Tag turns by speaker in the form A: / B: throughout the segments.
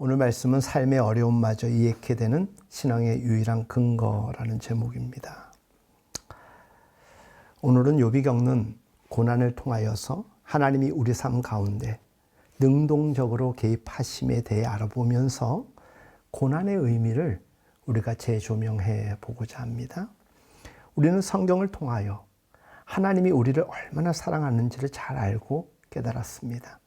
A: 오늘 말씀은 삶의 어려움마저 이해케 되는 신앙의 유일한 근거라는 제목입니다. 오늘은 욥이 겪는 고난을 통하여서 하나님이 우리 삶 가운데 능동적으로 개입하심에 대해 알아보면서 고난의 의미를 우리가 재조명해 보고자 합니다. 우리는 성경을 통하여 하나님이 우리를 얼마나 사랑하는지를 잘 알고 깨달았습니다.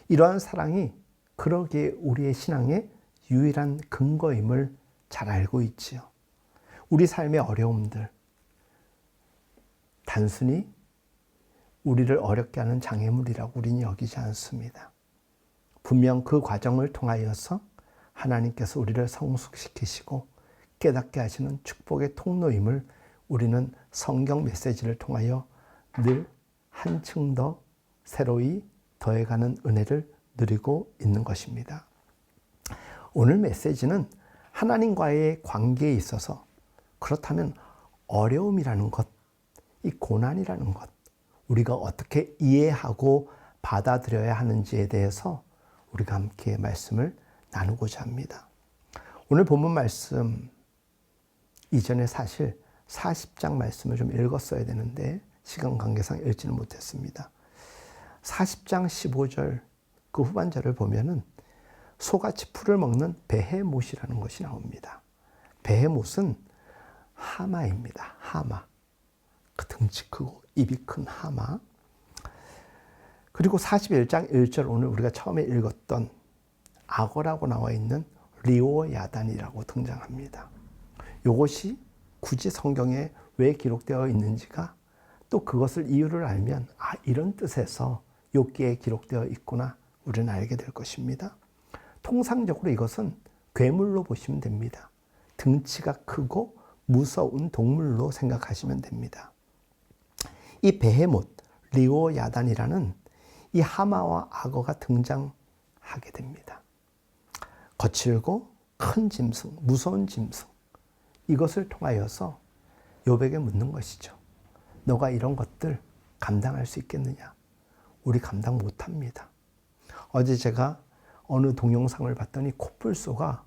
A: 이러한 사랑이 그러기에 우리의 신앙의 유일한 근거임을 잘 알고 있지요. 우리 삶의 어려움들, 단순히 우리를 어렵게 하는 장애물이라고 우리는 여기지 않습니다. 분명 그 과정을 통하여서 하나님께서 우리를 성숙시키시고 깨닫게 하시는 축복의 통로임을 우리는 성경 메시지를 통하여 늘 한층 더 새로이 더해가는 은혜를 누리고 있는 것입니다. 오늘 메시지는 하나님과의 관계에 있어서 그렇다면 어려움이라는 것, 이 고난이라는 것, 우리가 어떻게 이해하고 받아들여야 하는지에 대해서 우리가 함께 말씀을 나누고자 합니다. 오늘 본문 말씀 이전에 사실 40장 말씀을 좀 읽었어야 되는데 시간 관계상 읽지는 못했습니다. 40장 15절 그 후반절을 보면은 소같이 풀을 먹는 베헤못이라는 것이 나옵니다. 베헤못은 하마입니다. 하마. 그 등치 크고 입이 큰 하마. 그리고 41장 1절 오늘 우리가 처음에 읽었던 악어라고 나와 있는 리오야단이라고 등장합니다. 이것이 굳이 성경에 왜 기록되어 있는지가 또 그것을 이유를 알면 이런 뜻에서 욥기에 기록되어 있구나 우리는 알게 될 것입니다. 통상적으로 이것은 괴물로 보시면 됩니다. 등치가 크고 무서운 동물로 생각하시면 됩니다. 이 베헤못, 리오야단이라는 이 하마와 악어가 등장하게 됩니다. 거칠고 큰 짐승, 무서운 짐승, 이것을 통하여서 욥에게 묻는 것이죠. 너가 이런 것들 감당할 수 있겠느냐? 우리 감당 못합니다. 어제 제가 어느 동영상을 봤더니 코뿔소가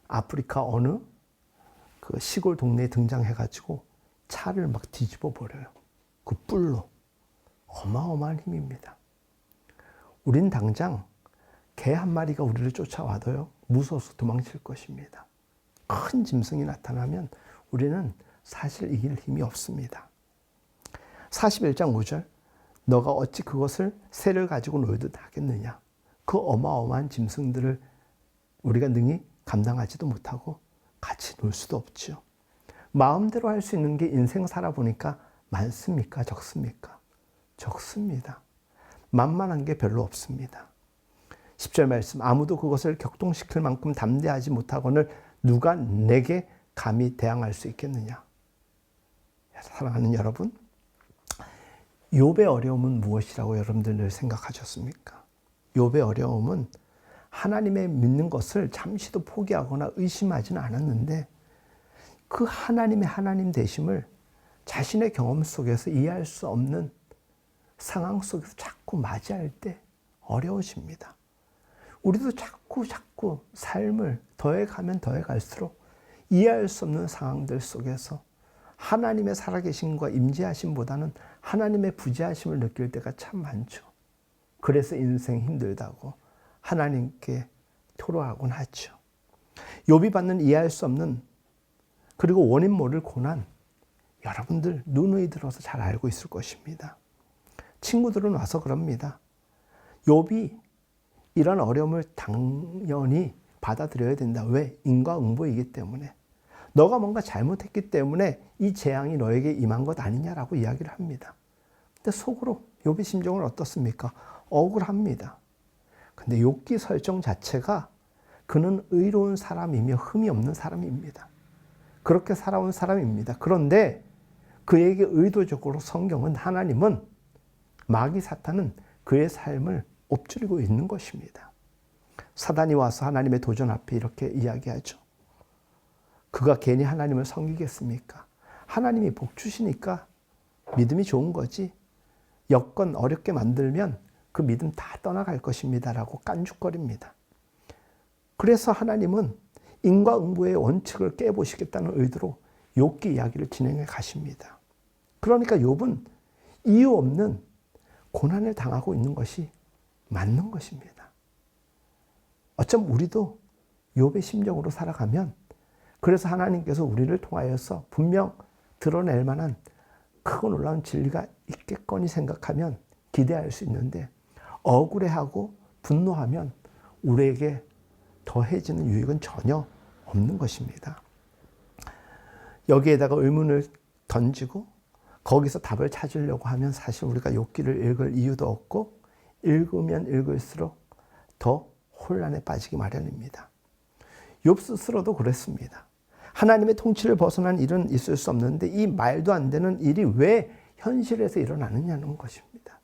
A: 아프리카 어느 그 시골 동네에 등장해가지고 차를 막 뒤집어 버려요. 그 뿔로. 어마어마한 힘입니다. 우린 당장 개 한 마리가 우리를 쫓아와도요, 무서워서 도망칠 것입니다. 큰 짐승이 나타나면 우리는 사실 이길 힘이 없습니다. 41장 5절 너가 어찌 그것을 새를 가지고 놀듯 하겠느냐. 그 어마어마한 짐승들을 우리가 능히 감당하지도 못하고 같이 놀 수도 없죠. 마음대로 할 수 있는 게 인생 살아보니까 많습니까? 적습니까? 적습니다. 만만한 게 별로 없습니다. 10절 말씀 아무도 그것을 격동시킬 만큼 담대하지 못하거늘 누가 내게 감히 대항할 수 있겠느냐. 사랑하는 여러분, 욥의 어려움은 무엇이라고 여러분들 늘 생각하셨습니까? 욥의 어려움은 하나님의 믿는 것을 잠시도 포기하거나 의심하지는 않았는데 그 하나님의 하나님 되심을 자신의 경험 속에서 이해할 수 없는 상황 속에서 자꾸 맞이할 때 어려워집니다. 우리도 자꾸 삶을 더해가면 더해갈수록 이해할 수 없는 상황들 속에서 하나님의 살아계심과 임재하심보다는 하나님의 부재하심을 느낄 때가 참 많죠. 그래서 인생 힘들다고 하나님께 토로하곤 하죠. 욥이 받는 이해할 수 없는 그리고 원인 모를 고난, 여러분들 누누이 들어서 잘 알고 있을 것입니다. 친구들은 와서 그럽니다. 욥이 이런 어려움을 당연히 받아들여야 된다. 왜? 인과응보이기 때문에. 너가 뭔가 잘못했기 때문에 이 재앙이 너에게 임한 것 아니냐라고 이야기를 합니다. 근데 속으로 욥의 심정은 어떻습니까? 억울합니다. 근데 욥기 설정 자체가 그는 의로운 사람이며 흠이 없는 사람입니다. 그렇게 살아온 사람입니다. 그런데 그에게 의도적으로 성경은 하나님은 마귀 사탄은 그의 삶을 엎드리고 있는 것입니다. 사단이 와서 하나님의 도전 앞에 이렇게 이야기하죠. 그가 괜히 하나님을 섬기겠습니까? 하나님이 복 주시니까 믿음이 좋은 거지. 여건 어렵게 만들면 그 믿음 다 떠나갈 것입니다라고 깐죽거립니다. 그래서 하나님은 인과응보의 원칙을 깨보시겠다는 의도로 욥기 이야기를 진행해 가십니다. 그러니까 욥은 이유 없는 고난을 당하고 있는 것이 맞는 것입니다. 어쩜 우리도 욥의 심정으로 살아가면, 그래서 하나님께서 우리를 통하여서 분명 드러낼 만한 크고 놀라운 진리가 있겠거니 생각하면 기대할 수 있는데, 억울해하고 분노하면 우리에게 더해지는 유익은 전혀 없는 것입니다. 여기에다가 의문을 던지고 거기서 답을 찾으려고 하면 사실 우리가 욥기를 읽을 이유도 없고, 읽으면 읽을수록 더 혼란에 빠지기 마련입니다. 욥 스스로도 그랬습니다. 하나님의 통치를 벗어난 일은 있을 수 없는데 이 말도 안 되는 일이 왜 현실에서 일어나느냐는 것입니다.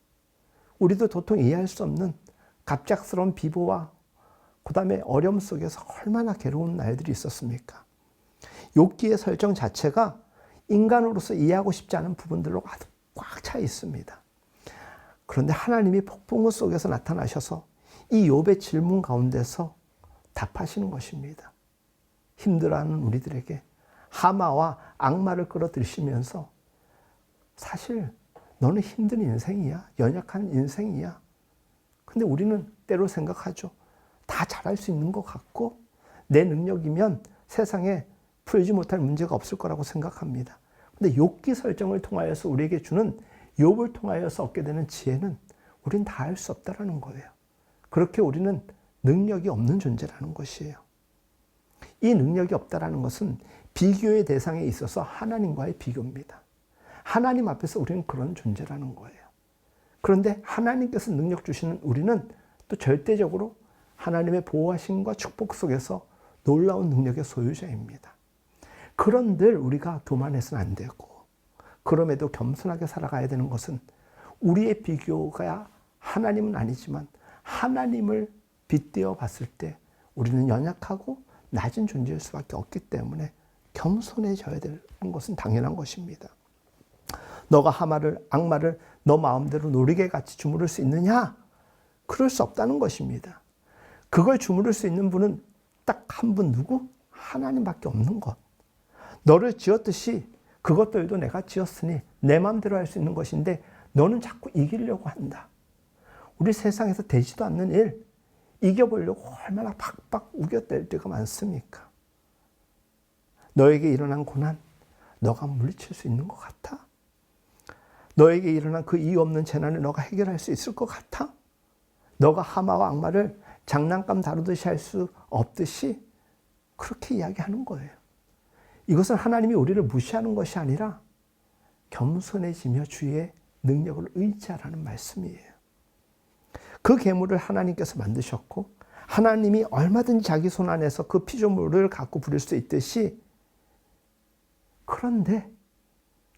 A: 우리도 도통 이해할 수 없는 갑작스러운 비보와 그 다음에 어려움 속에서 얼마나 괴로운 날들이 있었습니까? 욥기의 설정 자체가 인간으로서 이해하고 싶지 않은 부분들로 아주 꽉 차 있습니다. 그런데 하나님이 폭풍우 속에서 나타나셔서 이 욥의 질문 가운데서 답하시는 것입니다. 힘들어하는 우리들에게 하마와 악마를 끌어들이시면서 사실 너는 힘든 인생이야. 연약한 인생이야. 근데 우리는 때로 생각하죠. 다 잘할 수 있는 것 같고 내 능력이면 세상에 풀지 못할 문제가 없을 거라고 생각합니다. 근데 욥기 설정을 통하여서 우리에게 주는, 욥을 통하여서 얻게 되는 지혜는 우린 다 할 수 없다라는 거예요. 그렇게 우리는 능력이 없는 존재라는 것이에요. 이 능력이 없다라는 것은 비교의 대상에 있어서 하나님과의 비교입니다. 하나님 앞에서 우리는 그런 존재라는 거예요. 그런데 하나님께서 능력 주시는 우리는 또 절대적으로 하나님의 보호하심과 축복 속에서 놀라운 능력의 소유자입니다. 그런들 우리가 교만해서는 안 되고, 그럼에도 겸손하게 살아가야 되는 것은 우리의 비교가 하나님은 아니지만 하나님을 빗대어 봤을 때 우리는 연약하고 낮은 존재일 수밖에 없기 때문에 겸손해져야 되는 것은 당연한 것입니다. 너가 악마를 너 마음대로 노리개 같이 주무를 수 있느냐? 그럴 수 없다는 것입니다. 그걸 주무를 수 있는 분은 딱 한 분, 누구? 하나님밖에 없는 것. 너를 지었듯이 그것들도 내가 지었으니 내 마음대로 할 수 있는 것인데 너는 자꾸 이기려고 한다. 우리 세상에서 되지도 않는 일 이겨보려고 얼마나 박박 우겨댈 때가 많습니까? 너에게 일어난 고난 너가 물리칠 수 있는 것 같아? 너에게 일어난 그 이유 없는 재난을 너가 해결할 수 있을 것 같아? 너가 하마와 악마를 장난감 다루듯이 할 수 없듯이 그렇게 이야기하는 거예요. 이것은 하나님이 우리를 무시하는 것이 아니라 겸손해지며 주의 능력을 의지하라는 말씀이에요. 그 괴물을 하나님께서 만드셨고 하나님이 얼마든지 자기 손 안에서 그 피조물을 갖고 부릴 수 있듯이, 그런데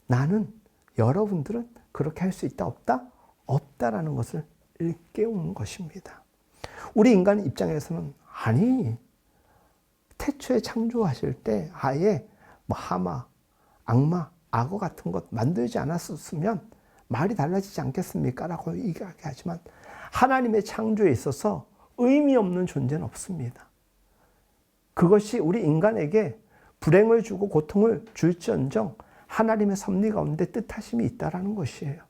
A: 나는, 여러분들은 그렇게 할 수 있다 없다? 없다라는 것을 일깨우는 것입니다. 우리 인간 입장에서는 아니, 태초에 창조하실 때 아예 하마, 악마, 악어 같은 것 만들지 않았었으면 말이 달라지지 않겠습니까? 라고 얘기하지만 하나님의 창조에 있어서 의미 없는 존재는 없습니다. 그것이 우리 인간에게 불행을 주고 고통을 줄지언정 하나님의 섭리 가운데 뜻하심이 있다라는 것이에요.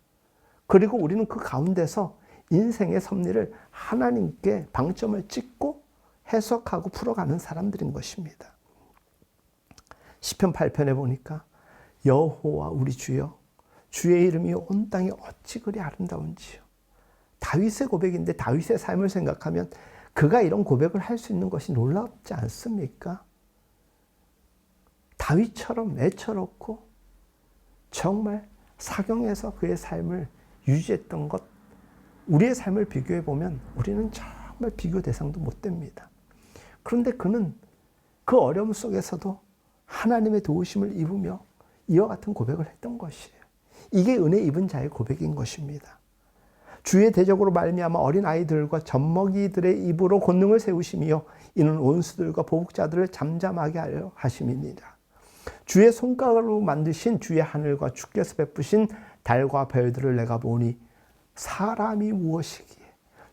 A: 그리고 우리는 그 가운데서 인생의 섭리를 하나님께 방점을 찍고 해석하고 풀어가는 사람들인 것입니다. 시편 8편에 보니까 여호와 우리 주여, 주의 이름이 온 땅에 어찌 그리 아름다운지요. 다윗의 고백인데 다윗의 삶을 생각하면 그가 이런 고백을 할 수 있는 것이 놀랍지 않습니까? 다윗처럼 애처롭고 정말 사경에서 그의 삶을 유지했던 것, 우리의 삶을 비교해 보면 우리는 정말 비교 대상도 못 됩니다. 그런데 그는 그 어려움 속에서도 하나님의 도우심을 입으며 이와 같은 고백을 했던 것이에요. 이게 은혜 입은 자의 고백인 것입니다. 주의 대적으로 말미암아 어린 아이들과 젖먹이들의 입으로 권능을 세우시며 이는 온수들과 보복자들을 잠잠하게 하려 하심이니라. 주의 손가락으로 만드신 주의 하늘과 주께서 베푸신 달과 별들을 내가 보니 사람이 무엇이기에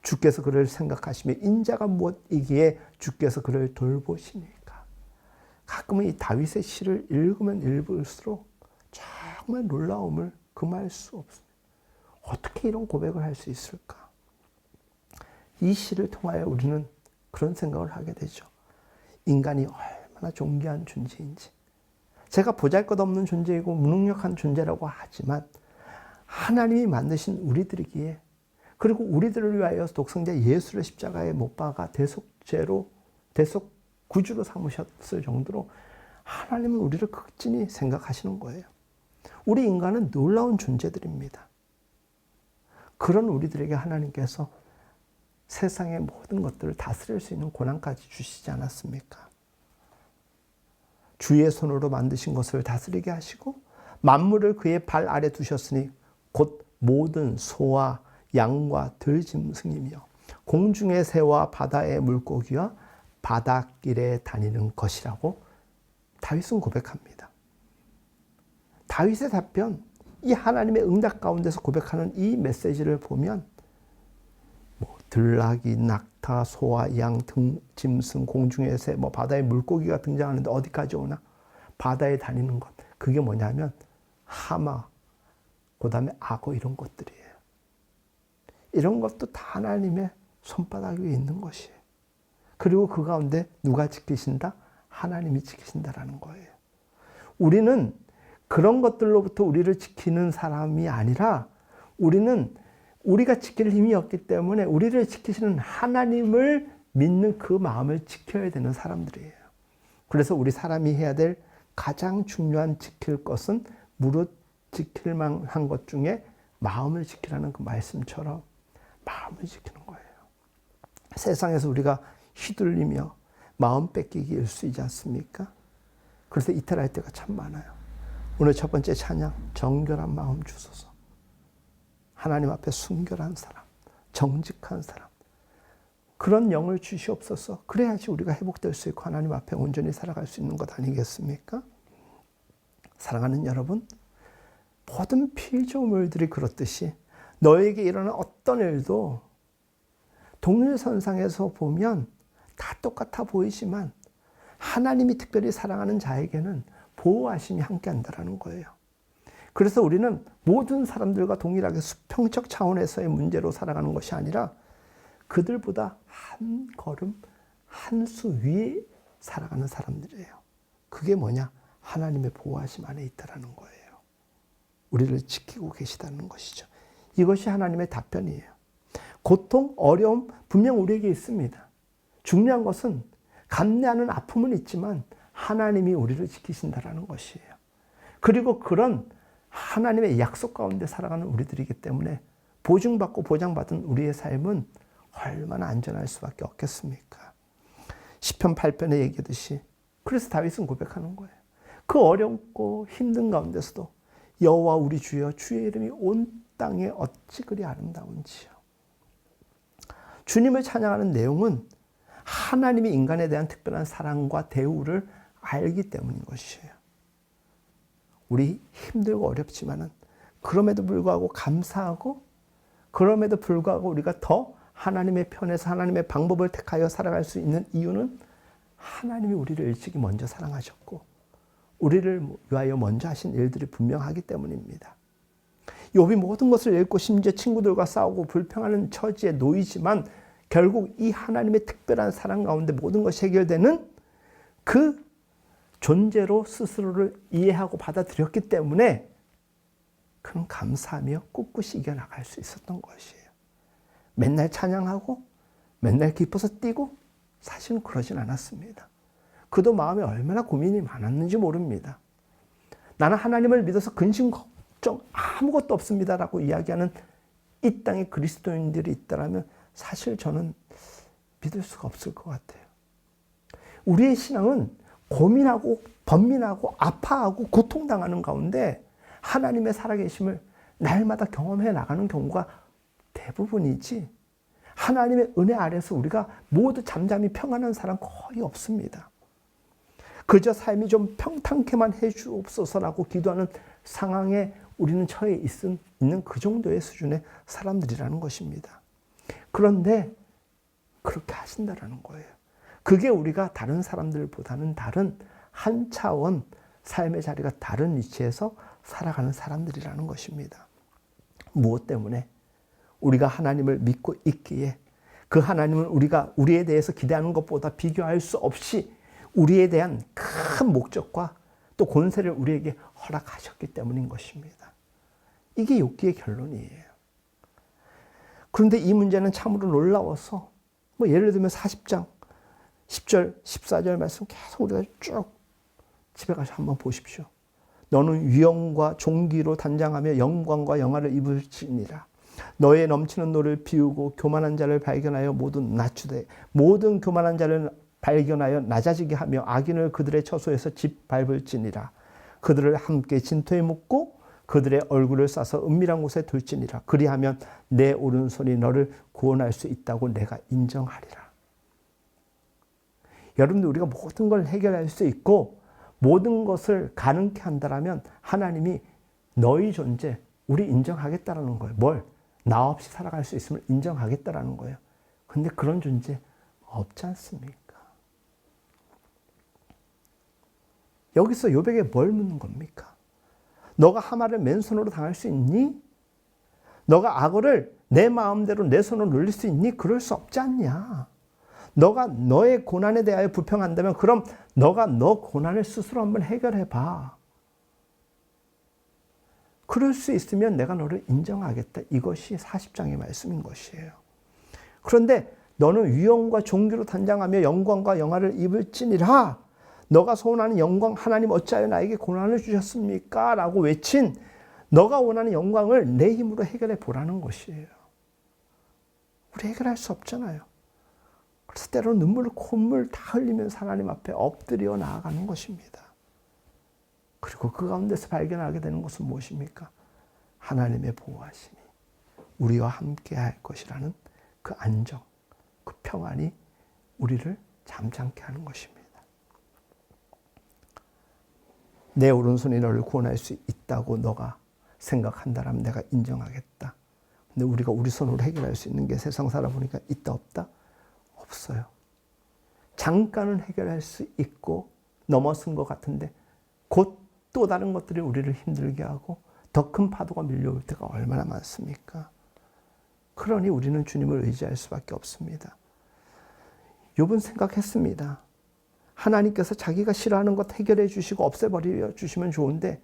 A: 주께서 그를 생각하시며 인자가 무엇이기에 주께서 그를 돌보시니까. 가끔은 이 다윗의 시를 읽으면 읽을수록 정말 놀라움을 금할 수 없습니다. 어떻게 이런 고백을 할 수 있을까? 이 시를 통하여 우리는 그런 생각을 하게 되죠. 인간이 얼마나 존귀한 존재인지. 제가 보잘것없는 존재이고 무능력한 존재라고 하지만 하나님이 만드신 우리들이기에, 그리고 우리들을 위하여 독생자 예수를 십자가에 못 박아 대속죄로, 대속구주로 삼으셨을 정도로 하나님은 우리를 극진히 생각하시는 거예요. 우리 인간은 놀라운 존재들입니다. 그런 우리들에게 하나님께서 세상의 모든 것들을 다스릴 수 있는 권한까지 주시지 않았습니까? 주의 손으로 만드신 것을 다스리게 하시고 만물을 그의 발 아래 두셨으니 곧 모든 소와 양과 들짐승이며 공중의 새와 바다의 물고기와 바닷길에 다니는 것이라고 다윗은 고백합니다. 다윗의 답변, 이 하나님의 응답 가운데서 고백하는 이 메시지를 보면 들나귀, 낙타, 소와 양, 짐승, 공중의 새, 바다의 물고기가 등장하는데 어디까지 오나? 바다에 다니는 것. 그게 뭐냐면 하마, 그 다음에 악어 이런 것들이에요. 이런 것도 다 하나님의 손바닥 위에 있는 것이에요. 그리고 그 가운데 누가 지키신다? 하나님이 지키신다라는 거예요. 우리는 그런 것들로부터 우리를 지키는 사람이 아니라 우리는 우리가 지킬 힘이 없기 때문에 우리를 지키시는 하나님을 믿는 그 마음을 지켜야 되는 사람들이에요. 그래서 우리 사람이 해야 될 가장 중요한 지킬 것은 무릇 지킬 만한 것 중에 마음을 지키라는 그 말씀처럼 마음을 지키는 거예요. 세상에서 우리가 휘둘리며 마음 뺏기기 일쑤이지 않습니까? 그래서 이탈할 때가 참 많아요. 오늘 첫 번째 찬양, 정결한 마음 주소서. 하나님 앞에 순결한 사람, 정직한 사람, 그런 영을 주시옵소서. 그래야지 우리가 회복될 수 있고 하나님 앞에 온전히 살아갈 수 있는 것 아니겠습니까? 사랑하는 여러분, 모든 피조물들이 그렇듯이 너에게 일어난 어떤 일도 동일선상에서 보면 다 똑같아 보이지만 하나님이 특별히 사랑하는 자에게는 보호하심이 함께한다는 거예요. 그래서 우리는 모든 사람들과 동일하게 수평적 차원에서의 문제로 살아가는 것이 아니라 그들보다 한 걸음, 한 수 위에 살아가는 사람들이에요. 그게 뭐냐? 하나님의 보호하심 안에 있다는 거예요. 우리를 지키고 계시다는 것이죠. 이것이 하나님의 답변이에요. 고통, 어려움 분명 우리에게 있습니다. 중요한 것은 감내하는 아픔은 있지만 하나님이 우리를 지키신다는 것이에요. 그리고 그런 하나님의 약속 가운데 살아가는 우리들이기 때문에 보증받고 보장받은 우리의 삶은 얼마나 안전할 수밖에 없겠습니까? 시편 8편에 얘기하듯이 그래서 다윗은 고백하는 거예요. 그 어렵고 힘든 가운데서도 여호와 우리 주여 주의 이름이 온 땅에 어찌 그리 아름다운지요. 주님을 찬양하는 내용은 하나님이 인간에 대한 특별한 사랑과 대우를 알기 때문인 것이에요. 우리 힘들고 어렵지만은 그럼에도 불구하고 감사하고 그럼에도 불구하고 우리가 더 하나님의 편에서 하나님의 방법을 택하여 살아갈 수 있는 이유는 하나님이 우리를 일찍이 먼저 사랑하셨고 우리를 위하여 먼저 하신 일들이 분명하기 때문입니다. 욥이 모든 것을 잃고 심지어 친구들과 싸우고 불평하는 처지에 놓이지만 결국 이 하나님의 특별한 사랑 가운데 모든 것이 해결되는 그 존재로 스스로를 이해하고 받아들였기 때문에 그는 감사하며 꿋꿋이 이겨나갈 수 있었던 것이에요. 맨날 찬양하고 맨날 기뻐서 뛰고 사실은 그러진 않았습니다. 그도 마음에 얼마나 고민이 많았는지 모릅니다. 나는 하나님을 믿어서 근심 걱정 아무것도 없습니다라고 이야기하는 이 땅에 그리스도인들이 있다면 사실 저는 믿을 수가 없을 것 같아요. 우리의 신앙은 고민하고 번민하고 아파하고 고통당하는 가운데 하나님의 살아계심을 날마다 경험해 나가는 경우가 대부분이지 하나님의 은혜 아래서 우리가 모두 잠잠히 평안한 사람 거의 없습니다. 그저 삶이 좀 평탄케만 해주옵소서라고 기도하는 상황에 우리는 처해 있는 그 정도의 수준의 사람들이라는 것입니다. 그런데 그렇게 하신다라는 거예요. 그게 우리가 다른 사람들보다는 다른 한 차원 삶의 자리가 다른 위치에서 살아가는 사람들이라는 것입니다. 무엇 때문에? 우리가 하나님을 믿고 있기에 그 하나님은 우리가 우리에 대해서 기대하는 것보다 비교할 수 없이 우리에 대한 큰 목적과 또 권세를 우리에게 허락하셨기 때문인 것입니다. 이게 욥기의 결론이에요. 그런데 이 문제는 참으로 놀라워서 예를 들면 40장 10절 14절 말씀 계속 우리가 쭉 집에 가서 한번 보십시오. 너는 위엄과 존귀로 단장하며 영광과 영화를 입을지니라. 너의 넘치는 노를 비우고 교만한 자를 발견하여 모두 낮추되 모든 교만한 자를 발견하여 낮아지게 하며 악인을 그들의 처소에서 짓밟을지니라. 그들을 함께 진토에 묻고 그들의 얼굴을 싸서 은밀한 곳에 둘지니라. 그리하면 내 오른손이 너를 구원할 수 있다고 내가 인정하리라. 여러분들 우리가 모든 걸 해결할 수 있고 모든 것을 가능케 한다면 하나님이 너희 존재 우리 인정하겠다라는 거예요. 뭘? 나 없이 살아갈 수 있음을 인정하겠다라는 거예요. 근데 그런 존재 없지 않습니까? 여기서 욥에게 뭘 묻는 겁니까? 너가 하마를 맨손으로 당할 수 있니? 너가 악어를 내 마음대로 내 손으로 눌릴 수 있니? 그럴 수 없지 않냐? 너가 너의 고난에 대하여 불평한다면 그럼 너가 너 고난을 스스로 한번 해결해 봐. 그럴 수 있으면 내가 너를 인정하겠다. 이것이 40장의 말씀인 것이에요. 그런데 너는 위엄과 존귀로 단장하며 영광과 영화를 입을지니라. 너가 소원하는 영광 하나님 어찌하여 나에게 고난을 주셨습니까? 라고 외친 너가 원하는 영광을 내 힘으로 해결해 보라는 것이에요. 우리 해결할 수 없잖아요. 그래서 때로는 눈물, 콧물 다 흘리면서 하나님 앞에 엎드려 나아가는 것입니다. 그리고 그 가운데서 발견하게 되는 것은 무엇입니까? 하나님의 보호하심이 우리와 함께 할 것이라는 그 안정, 그 평안이 우리를 잠잠케 하는 것입니다. 내 오른손이 너를 구원할 수 있다고 너가 생각한다면 내가 인정하겠다. 근데 우리가 우리 손으로 해결할 수 있는 게 세상 살아보니까 있다 없다? 없어요. 잠깐은 해결할 수 있고 넘어선 것 같은데 곧 또 다른 것들이 우리를 힘들게 하고 더 큰 파도가 밀려올 때가 얼마나 많습니까? 그러니 우리는 주님을 의지할 수밖에 없습니다. 욥은 생각했습니다. 하나님께서 자기가 싫어하는 것 해결해 주시고 없애버려 주시면 좋은데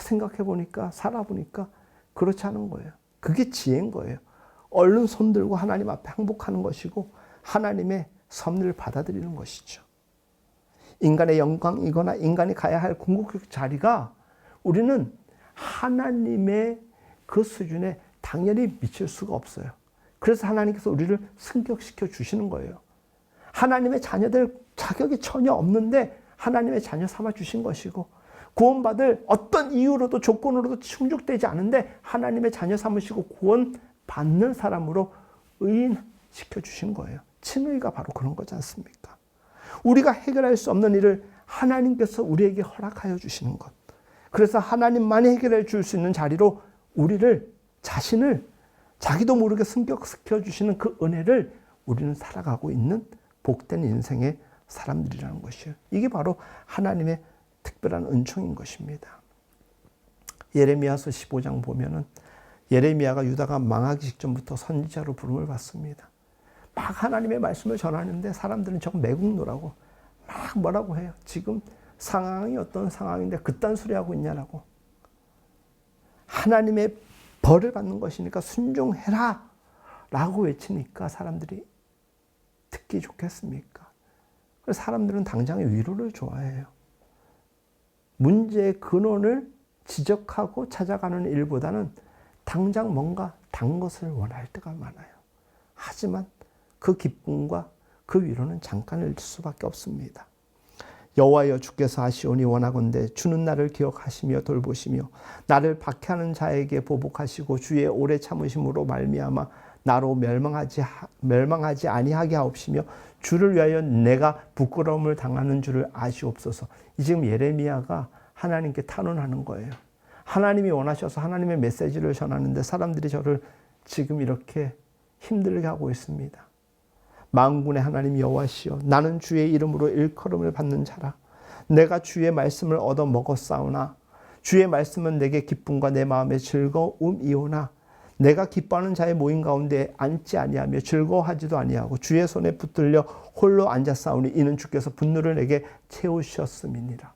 A: 생각해 보니까 살아보니까 그렇지 않은 거예요. 그게 지혜인 거예요. 얼른 손들고 하나님 앞에 항복하는 것이고 하나님의 섭리를 받아들이는 것이죠. 인간의 영광이거나 인간이 가야 할 궁극적 자리가 우리는 하나님의 그 수준에 당연히 미칠 수가 없어요. 그래서 하나님께서 우리를 승격시켜 주시는 거예요. 하나님의 자녀들 자격이 전혀 없는데 하나님의 자녀 삼아 주신 것이고 구원받을 어떤 이유로도 조건으로도 충족되지 않은데 하나님의 자녀 삼으시고 구원받는 사람으로 의인시켜 주신 거예요. 칭의가 바로 그런 거지 않습니까? 우리가 해결할 수 없는 일을 하나님께서 우리에게 허락하여 주시는 것. 그래서 하나님만이 해결해 줄 수 있는 자리로 우리를 자신을 자기도 모르게 승격시켜 주시는 그 은혜를 우리는 살아가고 있는 복된 인생의 사람들이라는 것이에요. 이게 바로 하나님의 특별한 은총인 것입니다. 예레미야서 15장 보면은 예레미야가 유다가 망하기 직전부터 선지자로 부름을 받습니다. 막 하나님의 말씀을 전하는데 사람들은 저거 매국노라고 막 뭐라고 해요. 지금 상황이 어떤 상황인데 그딴 소리 하고 있냐라고. 하나님의 벌을 받는 것이니까 순종해라 라고 외치니까 사람들이 듣기 좋겠습니까? 그래서 사람들은 당장의 위로를 좋아해요. 문제의 근원을 지적하고 찾아가는 일보다는 당장 뭔가 단 것을 원할 때가 많아요. 하지만 그 기쁨과 그 위로는 잠깐일 수밖에 없습니다. 여호와여 주께서 하시오니 원하건대 주는 나를 기억하시며 돌보시며 나를 박해하는 자에게 보복하시고 주의 오래 참으심으로 말미암아 나로 멸망하지 아니하게 하옵시며 주를 위하여 내가 부끄러움을 당하는 줄을 아시옵소서. 이 지금 예레미야가 하나님께 탄원하는 거예요. 하나님이 원하셔서 하나님의 메시지를 전하는데 사람들이 저를 지금 이렇게 힘들게 하고 있습니다. 만군의 하나님 여호와시여, 나는 주의 이름으로 일컬음을 받는 자라. 내가 주의 말씀을 얻어 먹었사오나 주의 말씀은 내게 기쁨과 내 마음의 즐거움이오나 내가 기뻐하는 자의 모임 가운데 앉지 아니하며 즐거워하지도 아니하고 주의 손에 붙들려 홀로 앉았사오니 이는 주께서 분노를 내게 채우셨음이니라.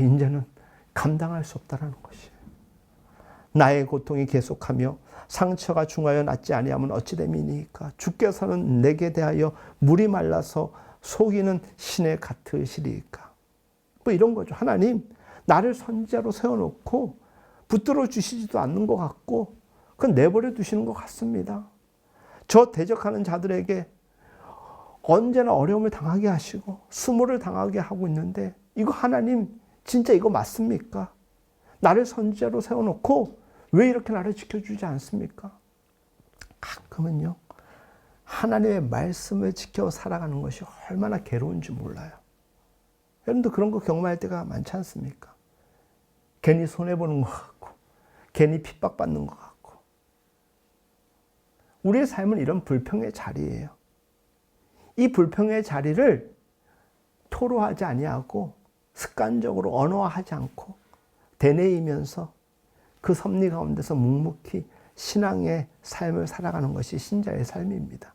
A: 이제는 감당할 수 없다라는 것이에요. 나의 고통이 계속하며 상처가 중하여 낫지 아니하면 어찌 됨이니까. 주께서는 내게 대하여 물이 말라서 속이는 신에 같으시리까. 뭐 이런 거죠. 하나님, 나를 선지자로 세워놓고 붙들어 주시지도 않는 것 같고 그건 내버려 두시는 것 같습니다. 저 대적하는 자들에게 언제나 어려움을 당하게 하시고 수모를 당하게 하고 있는데 이거 하나님 진짜 이거 맞습니까? 나를 선지자로 세워놓고 왜 이렇게 나를 지켜주지 않습니까? 가끔은요, 하나님의 말씀을 지켜 살아가는 것이 얼마나 괴로운지 몰라요. 여러분도 그런 거 경험할 때가 많지 않습니까? 괜히 손해보는 것 같고 괜히 핍박받는 것 같고. 우리의 삶은 이런 불평의 자리예요. 이 불평의 자리를 토로하지 아니하고 습관적으로 언어화하지 않고 되뇌이면서 그 섭리 가운데서 묵묵히 신앙의 삶을 살아가는 것이 신자의 삶입니다.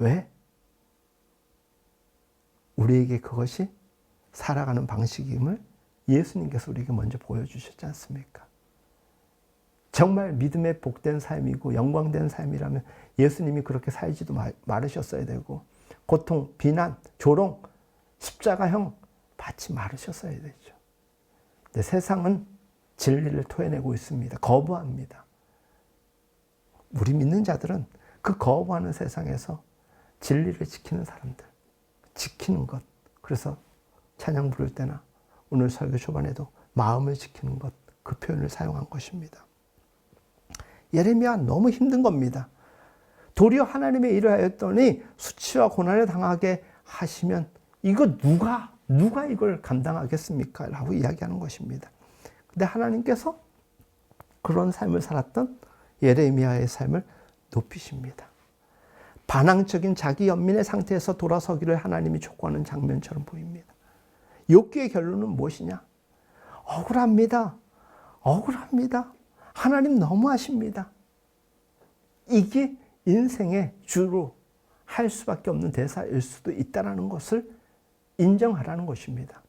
A: 왜? 우리에게 그것이 살아가는 방식임을 예수님께서 우리에게 먼저 보여주셨지 않습니까? 정말 믿음의 복된 삶이고 영광된 삶이라면 예수님이 그렇게 살지도 말으셨어야 되고 고통, 비난, 조롱, 십자가형 받지 말으셨어야 되죠. 근데 세상은 진리를 토해내고 있습니다. 거부합니다. 우리 믿는 자들은 그 거부하는 세상에서 진리를 지키는 사람들, 지키는 것. 그래서 찬양 부를 때나 오늘 설교 초반에도 마음을 지키는 것, 그 표현을 사용한 것입니다. 예레미야 너무 힘든 겁니다. 도리어 하나님의 일을 하였더니 수치와 고난을 당하게 하시면 이거 누가 이걸 감당하겠습니까? 라고 이야기하는 것입니다. 근데 하나님께서 그런 삶을 살았던 예레미야의 삶을 높이십니다. 반항적인 자기 연민의 상태에서 돌아서기를 하나님이 촉구하는 장면처럼 보입니다. 욥기의 결론은 무엇이냐? 억울합니다. 하나님 너무하십니다. 이게 인생의 주로 할 수밖에 없는 대사일 수도 있다는 것을 인정하라는 것입니다.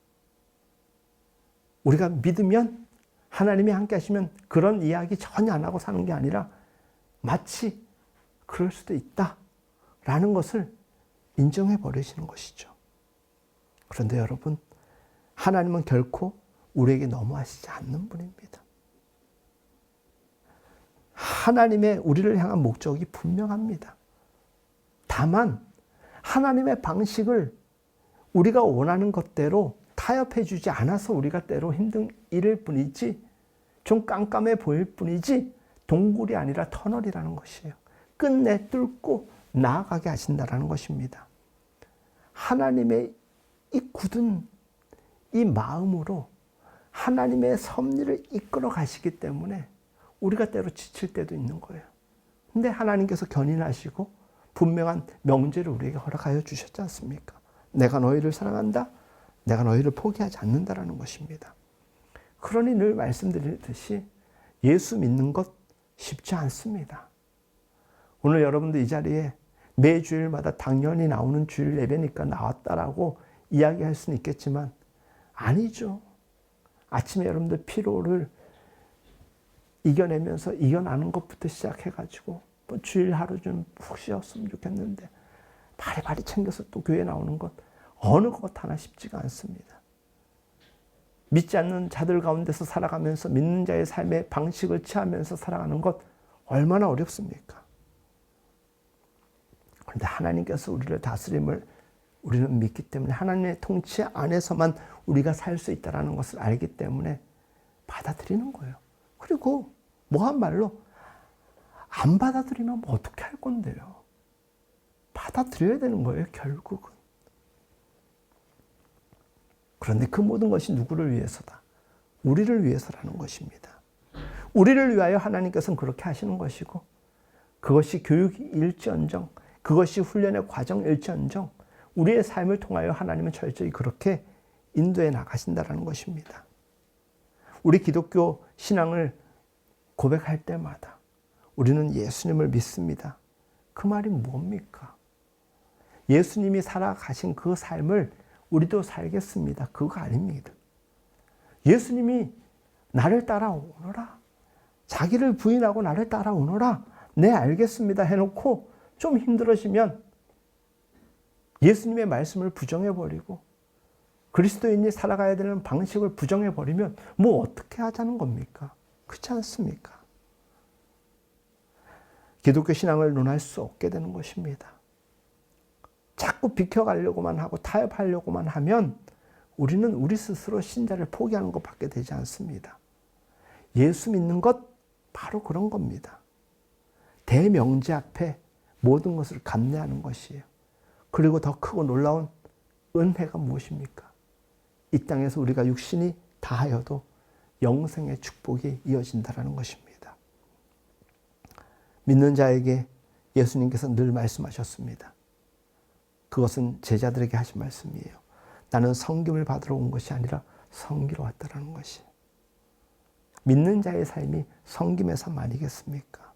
A: 우리가 믿으면 하나님이 함께 하시면 그런 이야기 전혀 안 하고 사는 게 아니라 마치 그럴 수도 있다라는 것을 인정해 버리시는 것이죠. 그런데 여러분, 하나님은 결코 우리에게 너무하시지 않는 분입니다. 하나님의 우리를 향한 목적이 분명합니다. 다만 하나님의 방식을 우리가 원하는 것대로 타협해 주지 않아서 우리가 때로 힘든 일일 뿐이지, 좀 깜깜해 보일 뿐이지 동굴이 아니라 터널이라는 것이에요. 끝내 뚫고 나아가게 하신다는 것입니다. 하나님의 이 굳은 이 마음으로 하나님의 섭리를 이끌어 가시기 때문에 우리가 때로 지칠 때도 있는 거예요. 근데 하나님께서 견인하시고 분명한 명제를 우리에게 허락하여 주셨지 않습니까? 내가 너희를 사랑한다. 내가 너희를 포기하지 않는다라는 것입니다. 그러니 늘 말씀드리듯이 예수 믿는 것 쉽지 않습니다. 오늘 여러분들 이 자리에 매 주일마다 당연히 나오는 주일 예배니까 나왔다라고 이야기할 수는 있겠지만 아니죠. 아침에 여러분들 피로를 이겨내면서 이겨나는 것부터 시작해가지고 뭐 주일 하루 좀 푹 쉬었으면 좋겠는데 바리바리 챙겨서 또 교회 나오는 것 어느 것 하나 쉽지가 않습니다. 믿지 않는 자들 가운데서 살아가면서 믿는 자의 삶의 방식을 취하면서 살아가는 것 얼마나 어렵습니까? 그런데 하나님께서 우리를 다스림을 우리는 믿기 때문에 하나님의 통치 안에서만 우리가 살 수 있다는 것을 알기 때문에 받아들이는 거예요. 그리고 뭐한 말로 안 받아들이면 뭐 어떻게 할 건데요? 받아들여야 되는 거예요, 결국은. 그런데 그 모든 것이 누구를 위해서다? 우리를 위해서라는 것입니다. 우리를 위하여 하나님께서는 그렇게 하시는 것이고 그것이 교육일지언정, 그것이 훈련의 과정일지언정 우리의 삶을 통하여 하나님은 철저히 그렇게 인도해 나가신다는 것입니다. 우리 기독교 신앙을 고백할 때마다 우리는 예수님을 믿습니다. 그 말이 뭡니까? 예수님이 살아가신 그 삶을 우리도 살겠습니다. 그거 아닙니다. 예수님이 나를 따라오너라. 자기를 부인하고 나를 따라오너라. 네, 알겠습니다 해놓고 좀 힘들어지면 예수님의 말씀을 부정해버리고 그리스도인이 살아가야 되는 방식을 부정해버리면 뭐 어떻게 하자는 겁니까? 그렇지 않습니까? 기독교 신앙을 논할 수 없게 되는 것입니다. 자꾸 비켜가려고만 하고 타협하려고만 하면 우리는 우리 스스로 신자를 포기하는 것밖에 되지 않습니다. 예수 믿는 것 바로 그런 겁니다. 대명제 앞에 모든 것을 감내하는 것이에요. 그리고 더 크고 놀라운 은혜가 무엇입니까? 이 땅에서 우리가 육신이 다하여도 영생의 축복이 이어진다는 것입니다. 믿는 자에게 예수님께서 늘 말씀하셨습니다. 그것은 제자들에게 하신 말씀이에요. 나는 섬김을 받으러 온 것이 아니라 섬기러 왔다는 것이. 믿는 자의 삶이 섬김의 삶 아니겠습니까?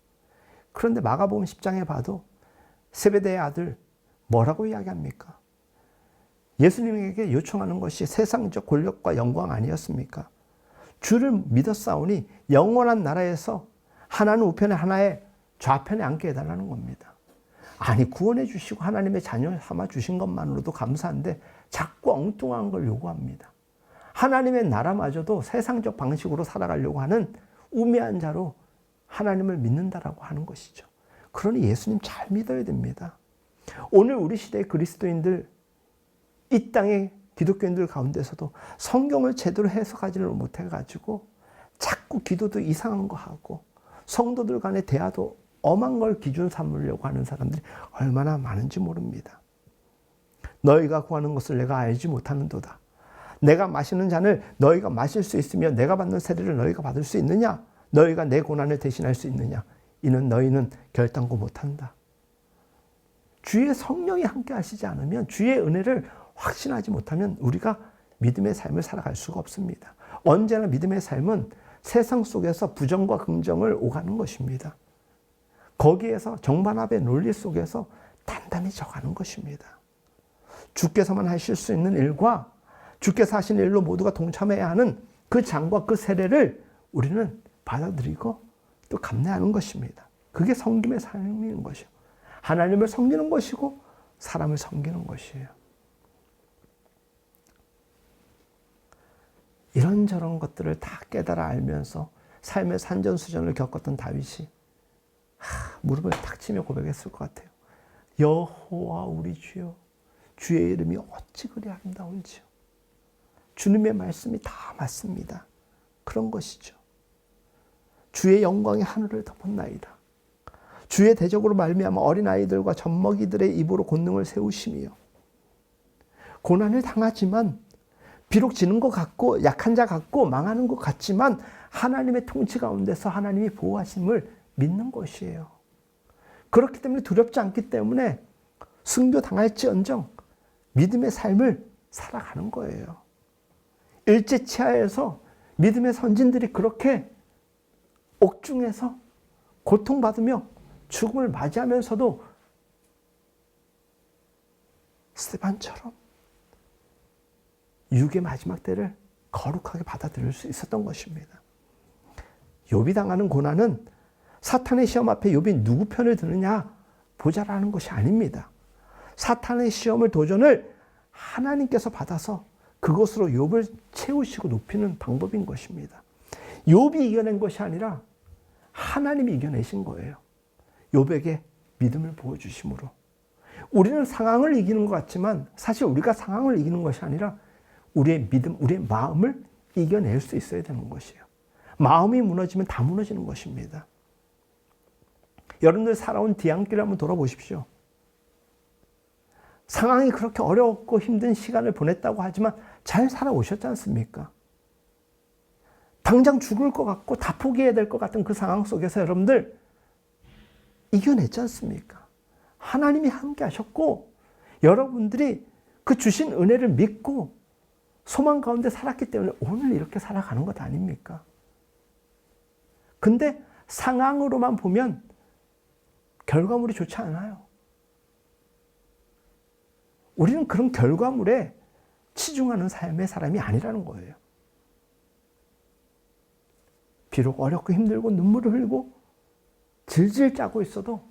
A: 그런데 마가복음 10장에 봐도 세베대의 아들 뭐라고 이야기합니까? 예수님에게 요청하는 것이 세상적 권력과 영광 아니었습니까? 주를 믿었사오니 영원한 나라에서 하나는 우편에 하나의 좌편에 앉게 해달라는 겁니다. 아니 구원해 주시고 하나님의 자녀 삼아 주신 것만으로도 감사한데 자꾸 엉뚱한 걸 요구합니다. 하나님의 나라마저도 세상적 방식으로 살아가려고 하는 우매한 자로 하나님을 믿는다라고 하는 것이죠. 그러니 예수님 잘 믿어야 됩니다. 오늘 우리 시대의 그리스도인들, 이 땅의 기독교인들 가운데서도 성경을 제대로 해석하지를 못해가지고 자꾸 기도도 이상한 거 하고 성도들 간의 대화도 엄한 걸 기준 삼으려고 하는 사람들이 얼마나 많은지 모릅니다. 너희가 구하는 것을 내가 알지 못하는도다. 내가 마시는 잔을 너희가 마실 수 있으며 내가 받는 세례를 너희가 받을 수 있느냐? 너희가 내 고난을 대신할 수 있느냐? 이는 너희는 결단코 못한다. 주의 성령이 함께 하시지 않으면 주의 은혜를 확신하지 못하면 우리가 믿음의 삶을 살아갈 수가 없습니다. 언제나 믿음의 삶은 세상 속에서 부정과 긍정을 오가는 것입니다. 거기에서 정반합의 논리 속에서 단단히 져가는 것입니다. 주께서만 하실 수 있는 일과 주께서 하신 일로 모두가 동참해야 하는 그 장과 그 세례를 우리는 받아들이고 또 감내하는 것입니다. 그게 섬김의 삶인 것이요. 하나님을 섬기는 것이고 사람을 섬기는 것이에요. 이런저런 것들을 다 깨달아 알면서 삶의 산전수전을 겪었던 다윗이 무릎을 탁 치며 고백했을 것 같아요. 여호와 우리 주여, 주의 이름이 어찌 그리 아름다운지요. 주님의 말씀이 다 맞습니다. 그런 것이죠. 주의 영광이 하늘을 덮었나이다. 주의 대적으로 말미암아 어린아이들과 젖먹이들의 입으로 권능을 세우시며 고난을 당하지만 비록 지는 것 같고 약한 자 같고 망하는 것 같지만 하나님의 통치 가운데서 하나님이 보호하심을 믿는 것이에요. 그렇기 때문에 두렵지 않기 때문에 승교당할지언정 믿음의 삶을 살아가는 거예요. 일제치하에서 믿음의 선진들이 그렇게 옥중에서 고통받으며 죽음을 맞이하면서도 스데반처럼 육의 마지막 때를 거룩하게 받아들일 수 있었던 것입니다. 욥이 당하는 고난은 사탄의 시험 앞에 욥이 누구 편을 드느냐 보자라는 것이 아닙니다. 사탄의 시험을 도전을 하나님께서 받아서 그것으로 욥을 채우시고 높이는 방법인 것입니다. 욥이 이겨낸 것이 아니라 하나님이 이겨내신 거예요. 욥에게 믿음을 보여주심으로. 우리는 상황을 이기는 것 같지만 사실 우리가 상황을 이기는 것이 아니라 우리의 믿음, 우리의 마음을 이겨낼 수 있어야 되는 것이에요. 마음이 무너지면 다 무너지는 것입니다. 여러분들 살아온 뒤안길을 한번 돌아보십시오. 상황이 그렇게 어렵고 힘든 시간을 보냈다고 하지만 잘 살아오셨지 않습니까? 당장 죽을 것 같고 다 포기해야 될 것 같은 그 상황 속에서 여러분들 이겨냈지 않습니까? 하나님이 함께 하셨고 여러분들이 그 주신 은혜를 믿고 소망 가운데 살았기 때문에 오늘 이렇게 살아가는 것 아닙니까? 근데 상황으로만 보면 결과물이 좋지 않아요. 우리는 그런 결과물에 치중하는 삶의 사람이 아니라는 거예요. 비록 어렵고 힘들고 눈물을 흘리고 질질 짜고 있어도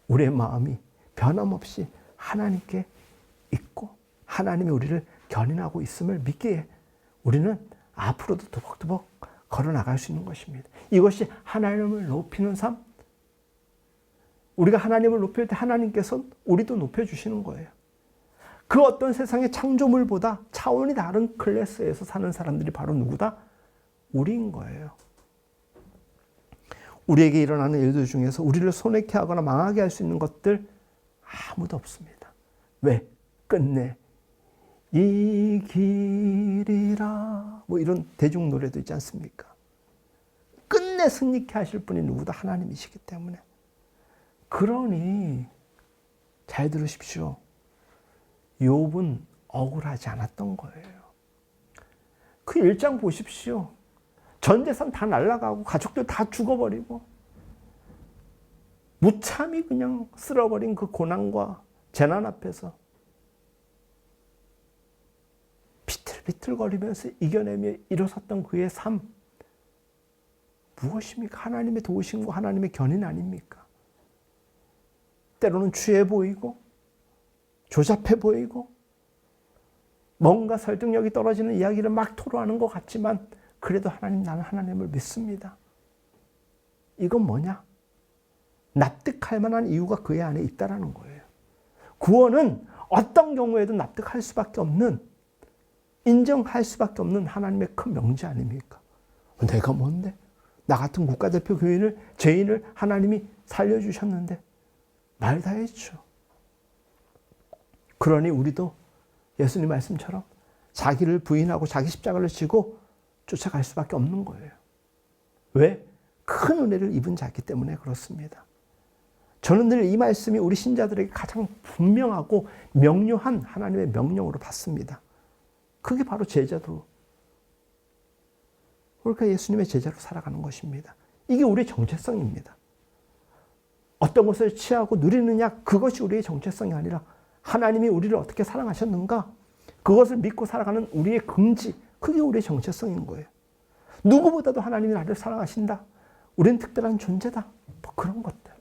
A: 우리의 마음이 변함없이 하나님께 있고 하나님이 우리를 견인하고 있음을 믿기에 우리는 앞으로도 두벅두벅 걸어나갈 수 있는 것입니다. 이것이 하나님을 높이는 삶. 우리가 하나님을 높일 때 하나님께서 우리도 높여주시는 거예요. 그 어떤 세상의 창조물보다 차원이 다른 클래스에서 사는 사람들이 바로 누구다? 우리인 거예요. 우리에게 일어나는 일들 중에서 우리를 손해케 하거나 망하게 할 수 있는 것들 아무도 없습니다. 왜? 끝내 이 길이라 뭐 이런 대중 노래도 있지 않습니까? 끝내 승리케 하실 분이 누구다? 하나님이시기 때문에. 그러니 잘 들으십시오. 욥은 억울하지 않았던 거예요. 그 1장 보십시오. 전 재산 다 날아가고 가족들 다 죽어버리고 무참히 그냥 쓸어버린 그 고난과 재난 앞에서 비틀비틀거리면서 이겨내며 일어섰던 그의 삶 무엇입니까? 하나님의 도우심과 하나님의 견인 아닙니까? 때로는 취해 보이고 조잡해 보이고 뭔가 설득력이 떨어지는 이야기를 막 토로하는 것 같지만 그래도 하나님, 나는 하나님을 믿습니다. 이건 뭐냐? 납득할 만한 이유가 그의 안에 있다는 거예요. 구원은 어떤 경우에도 납득할 수밖에 없는, 인정할 수밖에 없는 하나님의 큰 명제 아닙니까? 내가 뭔데? 나 같은 국가대표 교인을, 죄인을 하나님이 살려주셨는데 말 다 했죠. 그러니 우리도 예수님 말씀처럼 자기를 부인하고 자기 십자가를 지고 쫓아갈 수밖에 없는 거예요. 왜? 큰 은혜를 입은 자이기 때문에 그렇습니다. 저는 늘 이 말씀이 우리 신자들에게 가장 분명하고 명료한 하나님의 명령으로 받습니다. 그게 바로 제자도. 그러니까 예수님의 제자로 살아가는 것입니다. 이게 우리의 정체성입니다. 어떤 것을 취하고 누리느냐, 그것이 우리의 정체성이 아니라 하나님이 우리를 어떻게 사랑하셨는가, 그것을 믿고 살아가는 우리의 긍지, 그게 우리의 정체성인 거예요. 누구보다도 하나님이 나를 사랑하신다. 우리는 특별한 존재다. 뭐 그런 것들.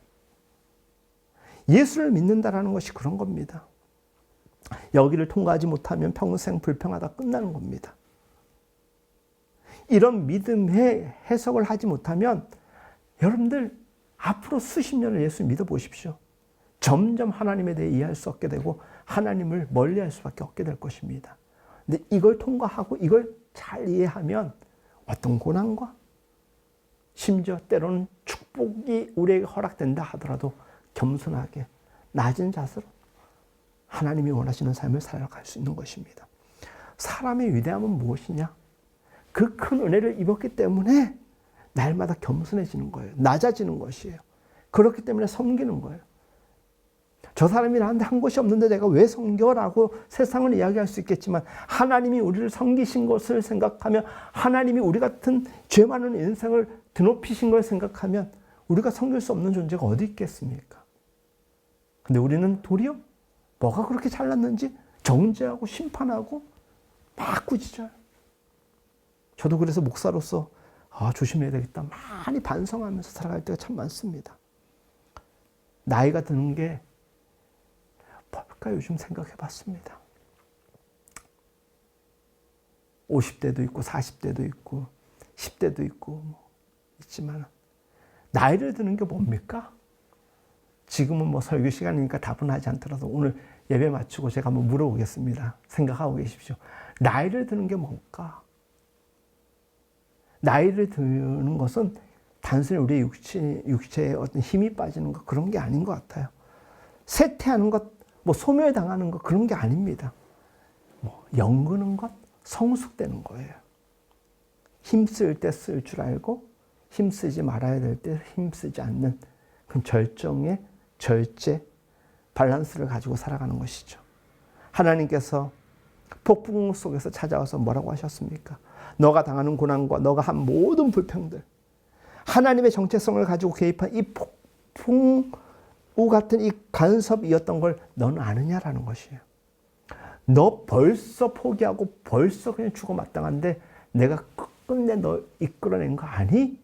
A: 예수를 믿는다라는 것이 그런 겁니다. 여기를 통과하지 못하면 평생 불평하다 끝나는 겁니다. 이런 믿음의 해석을 하지 못하면 여러분들 앞으로 수십 년을 예수 믿어보십시오. 점점 하나님에 대해 이해할 수 없게 되고 하나님을 멀리할 수밖에 없게 될 것입니다. 근데 이걸 통과하고 이걸 잘 이해하면 어떤 고난과 심지어 때로는 축복이 우리에게 허락된다 하더라도 겸손하게 낮은 자세로 하나님이 원하시는 삶을 살아갈 수 있는 것입니다. 사람의 위대함은 무엇이냐? 그 큰 은혜를 입었기 때문에 날마다 겸손해지는 거예요. 낮아지는 것이에요. 그렇기 때문에 섬기는 거예요. 저 사람이 나한테 한 것이 없는데 내가 왜 섬겨라고 세상은 이야기할 수 있겠지만 하나님이 우리를 섬기신 것을 생각하며 하나님이 우리 같은 죄 많은 인생을 드높이신 걸 생각하면 우리가 섬길 수 없는 존재가 어디 있겠습니까? 근데 우리는 도리어 뭐가 그렇게 잘났는지 정죄하고 심판하고 막 꾸짖어요. 저도 그래서 목사로서 조심해야 되겠다 많이 반성하면서 살아갈 때가 참 많습니다. 나이가 드는 게 뭘까 요즘 생각해 봤습니다. 50대도 있고 40대도 있고 10대도 있고 뭐 있지만 나이를 드는 게 뭡니까? 지금은 뭐 설교 시간이니까 답은 하지 않더라도 오늘 예배 마치고 제가 한번 물어보겠습니다. 생각하고 계십시오. 나이를 드는 게 뭘까? 나이를 드는 것은 단순히 우리의 육체에 어떤 힘이 빠지는 것 그런 게 아닌 것 같아요. 쇠퇴하는 것, 뭐 소멸당하는 것 그런 게 아닙니다. 뭐 연그는 것, 성숙되는 거예요. 힘쓸 때 쓸 줄 알고 힘쓰지 말아야 될 때 힘쓰지 않는 절정의 절제, 밸런스를 가지고 살아가는 것이죠. 하나님께서 폭풍 속에서 찾아와서 뭐라고 하셨습니까? 너가 당하는 고난과 너가 한 모든 불평들, 하나님의 정체성을 가지고 개입한 이 폭풍우 같은 이 간섭이었던 걸 너는 아느냐라는 것이에요. 너 벌써 포기하고 벌써 그냥 죽어 마땅한데 내가 끝내 너 이끌어낸 거 아니?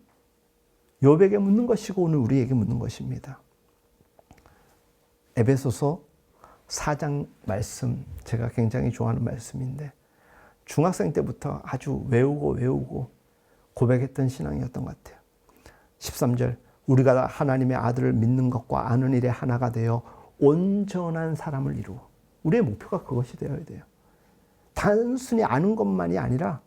A: 욥에게 묻는 것이고 오늘 우리에게 묻는 것입니다. 에베소서 4장 말씀, 제가 굉장히 좋아하는 말씀인데 중학생 때부터 아주 외우고 고백했던 신앙이었던 것 같아요. 13절, 우리가 하나님의 아들을 믿는 것과 아는 일에 하나가 되어 온전한 사람을 이루어. 우리의 목표가 그것이 되어야 돼요. 단순히 아는 것만이 아니라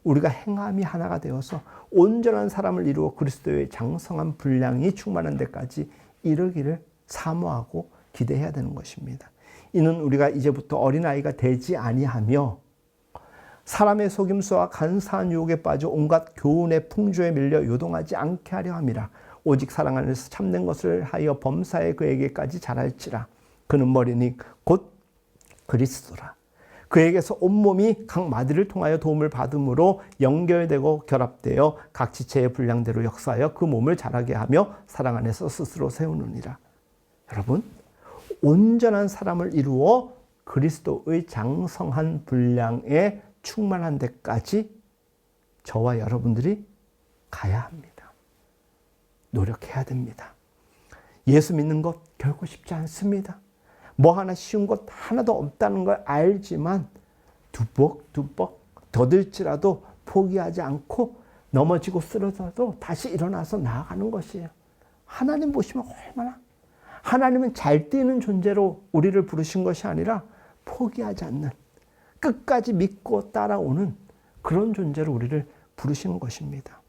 A: 우리가 행함이 하나가 되어서 온전한 사람을 이루어 그리스도의 장성한 분량이 충만한 데까지 이르기를 사모하고 기대해야 되는 것입니다. 이는 우리가 이제부터 어린아이가 되지 아니하며 사람의 속임수와 간사한 유혹에 빠져 온갖 교훈의 풍조에 밀려 요동하지 않게 하려 함이라. 오직 사랑 안에서 참된 것을 하여 범사에 그에게까지 자랄지라. 그는 머리니 곧 그리스도라. 그에게서 온몸이 각 마디를 통하여 도움을 받음으로 연결되고 결합되어 각 지체의 분량대로 역사하여 그 몸을 자라게 하며 사랑 안에서 스스로 세우느니라. 여러분, 온전한 사람을 이루어 그리스도의 장성한 분량에 충만한 데까지 저와 여러분들이 가야 합니다. 노력해야 됩니다. 예수 믿는 것 결코 쉽지 않습니다. 뭐 하나 쉬운 것 하나도 없다는 걸 알지만 두벅두벅 더딜지라도 포기하지 않고 넘어지고 쓰러져도 다시 일어나서 나아가는 것이에요. 하나님 보시면 얼마나, 하나님은 잘 뛰는 존재로 우리를 부르신 것이 아니라 포기하지 않는, 끝까지 믿고 따라오는 그런 존재로 우리를 부르시는 것입니다.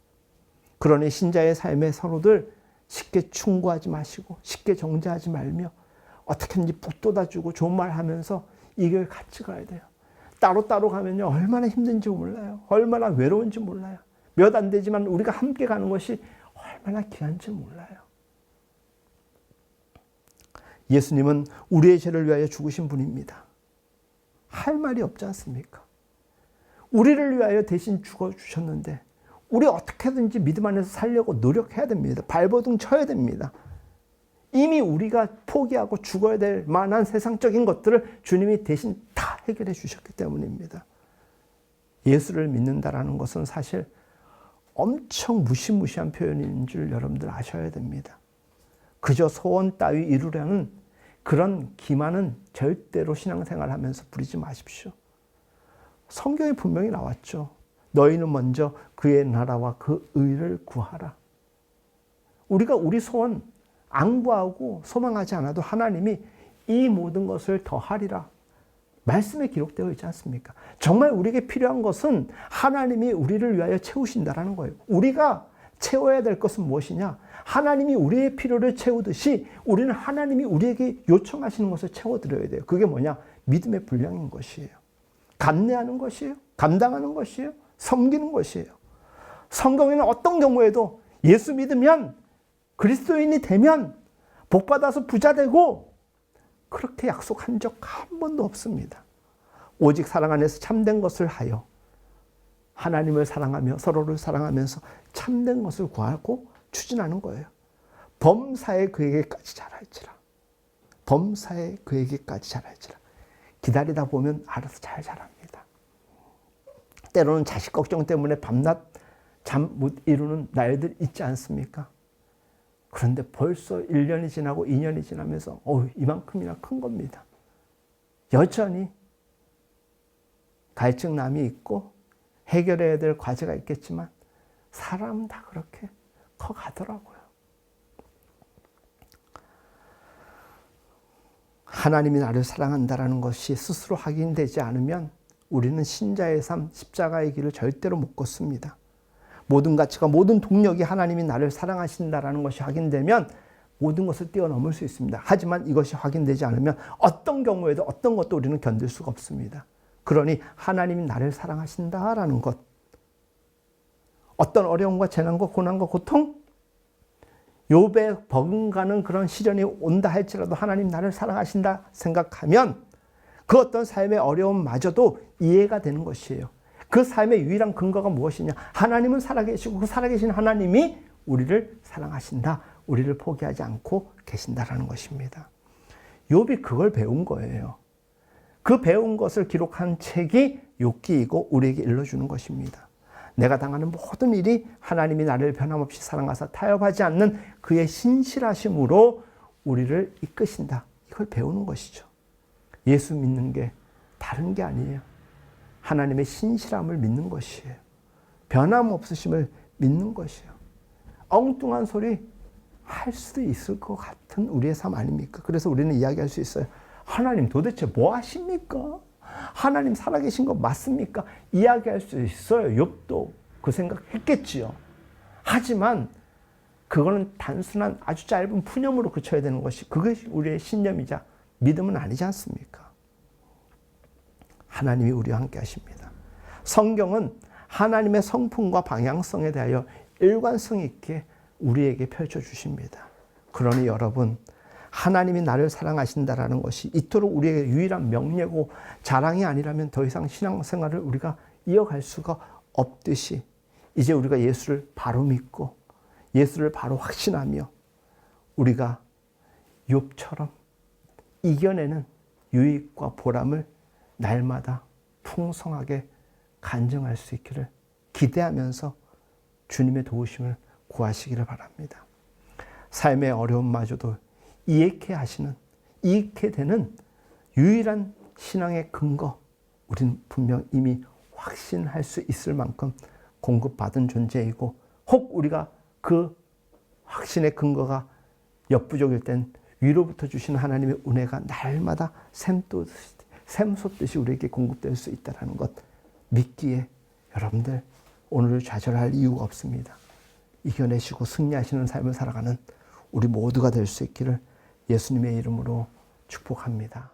A: 그러니 신자의 삶에 서로들 쉽게 충고하지 마시고 쉽게 정죄하지 말며 어떻게든지 붙돋아주고 좋은 말 하면서 이 길 같이 가야 돼요. 따로따로 가면요 얼마나 힘든지 몰라요. 얼마나 외로운지 몰라요. 몇 안 되지만 우리가 함께 가는 것이 얼마나 귀한지 몰라요. 예수님은 우리의 죄를 위하여 죽으신 분입니다. 할 말이 없지 않습니까? 우리를 위하여 대신 죽어주셨는데 우리 어떻게든지 믿음 안에서 살려고 노력해야 됩니다. 발버둥 쳐야 됩니다. 이미 우리가 포기하고 죽어야 될 만한 세상적인 것들을 주님이 대신 다 해결해 주셨기 때문입니다. 예수를 믿는다라는 것은 사실 엄청 무시무시한 표현인 줄 여러분들 아셔야 됩니다. 그저 소원 따위 이루려는 그런 기만은 절대로 신앙생활 하면서 부리지 마십시오. 성경에 분명히 나왔죠. 너희는 먼저 그의 나라와 그 의를 구하라. 우리가 우리 소원 안 구하고 소망하지 않아도 하나님이 이 모든 것을 더하리라. 말씀에 기록되어 있지 않습니까? 정말 우리에게 필요한 것은 하나님이 우리를 위하여 채우신다라는 거예요. 우리가 채워야 될 것은 무엇이냐? 하나님이 우리의 필요를 채우듯이 우리는 하나님이 우리에게 요청하시는 것을 채워드려야 돼요. 그게 뭐냐? 믿음의 분량인 것이에요. 감내하는 것이에요. 감당하는 것이에요. 섬기는 것이에요. 성경에는 어떤 경우에도 예수 믿으면 그리스도인이 되면 복받아서 부자 되고 그렇게 약속한 적 한 번도 없습니다. 오직 사랑 안에서 참된 것을 하여 하나님을 사랑하며 서로를 사랑하면서 참된 것을 구하고 추진하는 거예요. 범사에 그에게까지 자랄지라. 범사에 그에게까지 자랄지라. 기다리다 보면 알아서 잘 자랍니다. 때로는 자식 걱정 때문에 밤낮 잠 못 이루는 날들 있지 않습니까? 그런데 벌써 1년이 지나고 2년이 지나면서 이만큼이나 큰 겁니다. 여전히 갈증남이 있고 해결해야 될 과제가 있겠지만 사람은 다 그렇게 커가더라고요. 하나님이 나를 사랑한다는 것이 스스로 확인되지 않으면 우리는 신자의 삶, 십자가의 길을 절대로 못 걷습니다. 모든 가치가, 모든 동력이 하나님이 나를 사랑하신다는 것이 확인되면 모든 것을 뛰어넘을 수 있습니다. 하지만 이것이 확인되지 않으면 어떤 경우에도 어떤 것도 우리는 견딜 수가 없습니다. 그러니 하나님이 나를 사랑하신다라는 것, 어떤 어려움과 재난과 고난과 고통, 욥의 버금가는 그런 시련이 온다 할지라도 하나님 나를 사랑하신다 생각하면 그 어떤 삶의 어려움마저도 이해가 되는 것이에요. 그 삶의 유일한 근거가 무엇이냐? 하나님은 살아계시고 그 살아계신 하나님이 우리를 사랑하신다. 우리를 포기하지 않고 계신다라는 것입니다. 욥이 그걸 배운 거예요. 그 배운 것을 기록한 책이 욥기이고 우리에게 일러주는 것입니다. 내가 당하는 모든 일이 하나님이 나를 변함없이 사랑하사 타협하지 않는 그의 신실하심으로 우리를 이끄신다. 이걸 배우는 것이죠. 예수 믿는 게 다른 게 아니에요. 하나님의 신실함을 믿는 것이에요. 변함없으심을 믿는 것이에요. 엉뚱한 소리 할 수도 있을 것 같은 우리의 삶 아닙니까? 그래서 우리는 이야기할 수 있어요. 하나님 도대체 뭐 하십니까? 하나님 살아계신 거 맞습니까? 이야기할 수 있어요. 욥도 그 생각했겠지요. 하지만 그거는 단순한 아주 짧은 푸념으로 그쳐야 되는 것이 그것이 우리의 신념이자 믿음은 아니지 않습니까? 하나님이 우리와 함께 하십니다. 성경은 하나님의 성품과 방향성에 대하여 일관성 있게 우리에게 펼쳐주십니다. 그러니 여러분, 하나님이 나를 사랑하신다라는 것이 이토록 우리에게 유일한 명예고 자랑이 아니라면 더 이상 신앙생활을 우리가 이어갈 수가 없듯이 이제 우리가 예수를 바로 믿고 예수를 바로 확신하며 우리가 욥처럼 이겨내는 유익과 보람을 날마다 풍성하게 간증할 수 있기를 기대하면서 주님의 도우심을 구하시기를 바랍니다. 삶의 어려움마저도 이익해 되는 유일한 신앙의 근거, 우리는 분명 이미 확신할 수 있을 만큼 공급받은 존재이고 혹 우리가 그 확신의 근거가 역부족일 땐 위로부터 주시는 하나님의 은혜가 날마다 샘솟듯이 우리에게 공급될 수 있다는 것 믿기에 여러분들 오늘을 좌절할 이유가 없습니다. 이겨내시고 승리하시는 삶을 살아가는 우리 모두가 될 수 있기를 예수님의 이름으로 축복합니다.